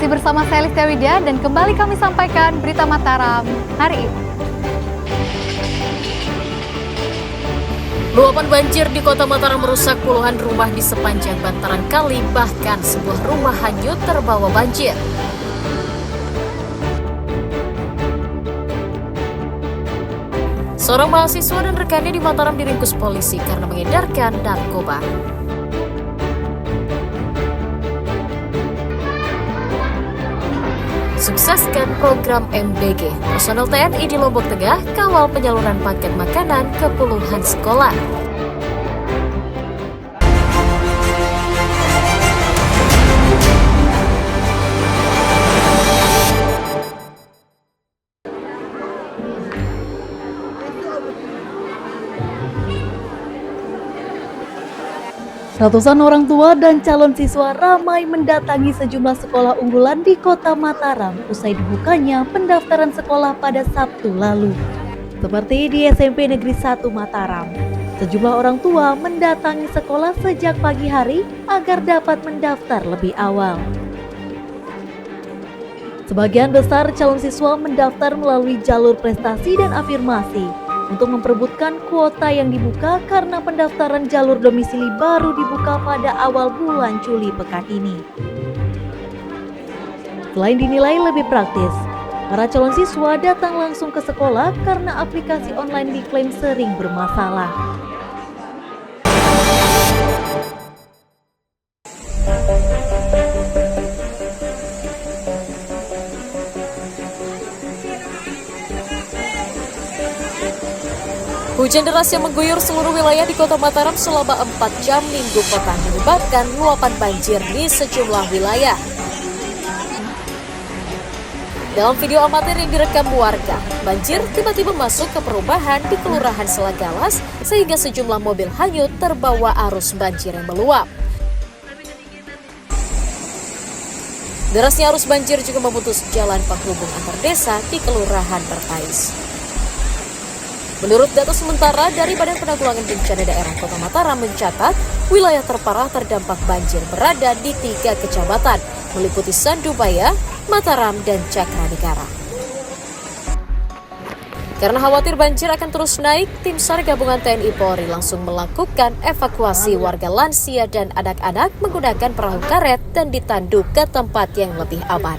Masih bersama saya Listia Widya dan kembali kami sampaikan berita Mataram hari ini. Luapan banjir di Kota Mataram merusak puluhan rumah di sepanjang bantaran kali, bahkan sebuah rumah hanyut terbawa banjir. Seorang mahasiswa dan rekannya di Mataram diringkus polisi karena mengedarkan narkoba. Sukseskan program MBG. Personel TNI di Lombok Tengah kawal penyaluran paket makanan ke puluhan sekolah. Ratusan orang tua dan calon siswa ramai mendatangi sejumlah sekolah unggulan di Kota Mataram usai dibukanya pendaftaran sekolah pada Sabtu lalu. Seperti di SMP Negeri 1 Mataram, sejumlah orang tua mendatangi sekolah sejak pagi hari agar dapat mendaftar lebih awal. Sebagian besar calon siswa mendaftar melalui jalur prestasi dan afirmasi untuk memperebutkan kuota yang dibuka karena pendaftaran jalur domisili baru dibuka pada awal bulan Juli pekan ini. Selain dinilai lebih praktis, para calon siswa datang langsung ke sekolah karena aplikasi online diklaim sering bermasalah. Hujan deras yang mengguyur seluruh wilayah di Kota Mataram selama 4 jam Minggu petang menyebabkan luapan banjir di sejumlah wilayah. Dalam video amatir yang direkam warga, banjir tiba-tiba masuk ke perumahan di Kelurahan Selagalas sehingga sejumlah mobil hanyut terbawa arus banjir yang meluap. Derasnya arus banjir juga memutus jalan penghubung antar desa di Kelurahan Pertais. Menurut data sementara dari Badan Penanggulangan Bencana Daerah Kota Mataram mencatat, wilayah terparah terdampak banjir berada di 3 kecamatan, meliputi Sandubaya, Mataram, dan Cakranegara. Karena khawatir banjir akan terus naik, tim SAR gabungan TNI Polri langsung melakukan evakuasi warga lansia dan anak-anak menggunakan perahu karet dan ditandu ke tempat yang lebih aman.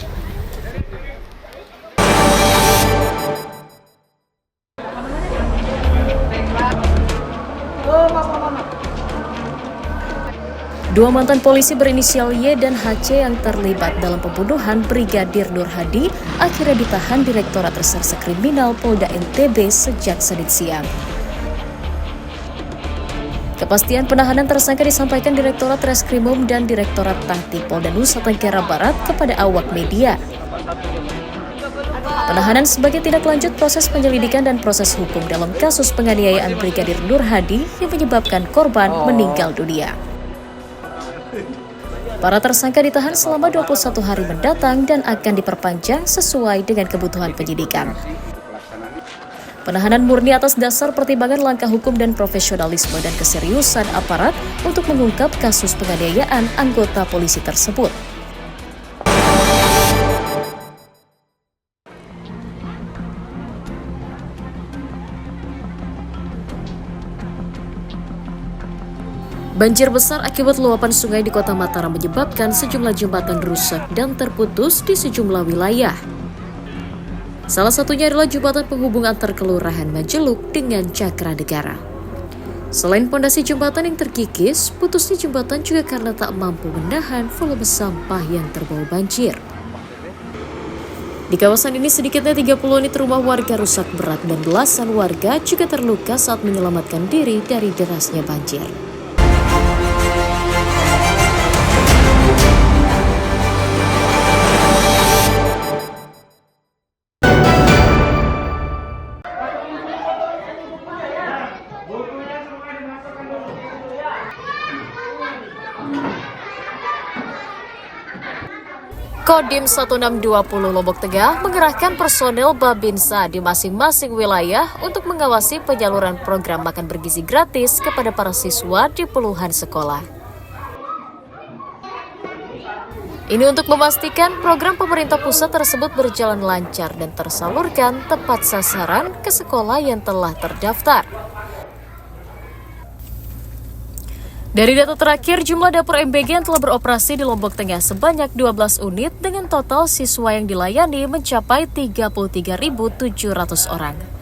Dua mantan polisi berinisial Y dan HC yang terlibat dalam pembunuhan Brigadir Nur Hadi akhirnya ditahan Direktorat Reserse Kriminal Polda NTB sejak Senin siang. Kepastian penahanan tersangka disampaikan Direktorat Reskrimum dan Direktorat Tahti Polda Nusa Tenggara Barat kepada awak media. Penahanan sebagai tindak lanjut proses penyelidikan dan proses hukum dalam kasus penganiayaan Brigadir Nur Hadi yang menyebabkan korban meninggal dunia. Para tersangka ditahan selama 21 hari mendatang dan akan diperpanjang sesuai dengan kebutuhan penyidikan. Penahanan murni atas dasar pertimbangan langkah hukum dan profesionalisme dan keseriusan aparat untuk mengungkap kasus penganiayaan anggota polisi tersebut. Banjir besar akibat luapan sungai di Kota Mataram menyebabkan sejumlah jembatan rusak dan terputus di sejumlah wilayah. Salah satunya adalah jembatan penghubung antar Kelurahan Majeluk dengan Cakranegara. Selain pondasi jembatan yang terkikis, putusnya jembatan juga karena tak mampu menahan volume sampah yang terbawa banjir. Di kawasan ini sedikitnya 30 unit rumah warga rusak berat dan belasan warga juga terluka saat menyelamatkan diri dari derasnya banjir. Kodim 1620 Lombok Tengah mengerahkan personel Babinsa di masing-masing wilayah untuk mengawasi penyaluran program makan bergizi gratis kepada para siswa di puluhan sekolah. Ini untuk memastikan program pemerintah pusat tersebut berjalan lancar dan tersalurkan tepat sasaran ke sekolah yang telah terdaftar. Dari data terakhir, jumlah dapur MBG yang telah beroperasi di Lombok Tengah sebanyak 12 unit dengan total siswa yang dilayani mencapai 33.700 orang.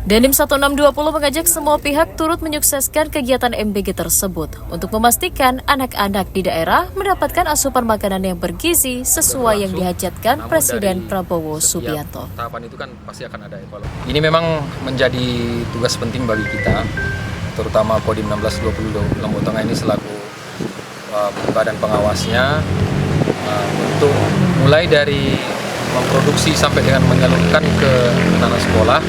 Dandim 1620 mengajak semua pihak turut menyukseskan kegiatan MBG tersebut untuk memastikan anak-anak di daerah mendapatkan asupan makanan yang bergizi sesuai yang dihajatkan Presiden Prabowo Subianto. Tahapan itu kan pasti akan ada evaluasi. Ini memang menjadi tugas penting bagi kita, terutama Kodim 1620 Lombok Tengah ini selaku badan pengawasnya, untuk mulai dari memproduksi sampai dengan menyalurkan ke anak sekolah.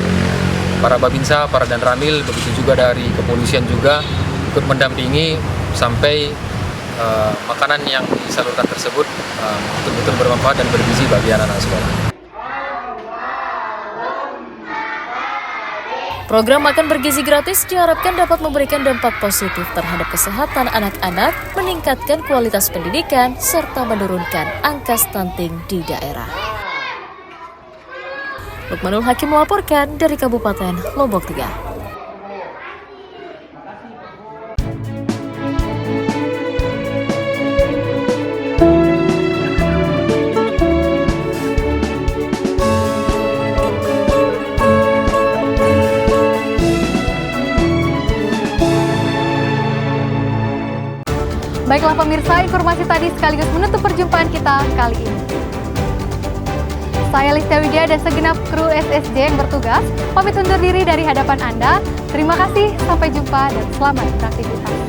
Para Babinsa, para Danramil, begitu juga dari kepolisian juga ikut mendampingi sampai makanan yang disalurkan tersebut betul-betul bermanfaat dan bergizi bagi anak-anak sekolah. Program makan bergizi gratis diharapkan dapat memberikan dampak positif terhadap kesehatan anak-anak, meningkatkan kualitas pendidikan, serta menurunkan angka stunting di daerah. Lukmanul Hakim melaporkan dari Kabupaten Lombok Tengah. Baiklah pemirsa, informasi tadi sekaligus menutup perjumpaan kita kali ini. Saya Listia Widya dan segenap kru SSJ yang bertugas pamit undur diri dari hadapan Anda. Terima kasih, sampai jumpa dan selamat beraktivitas.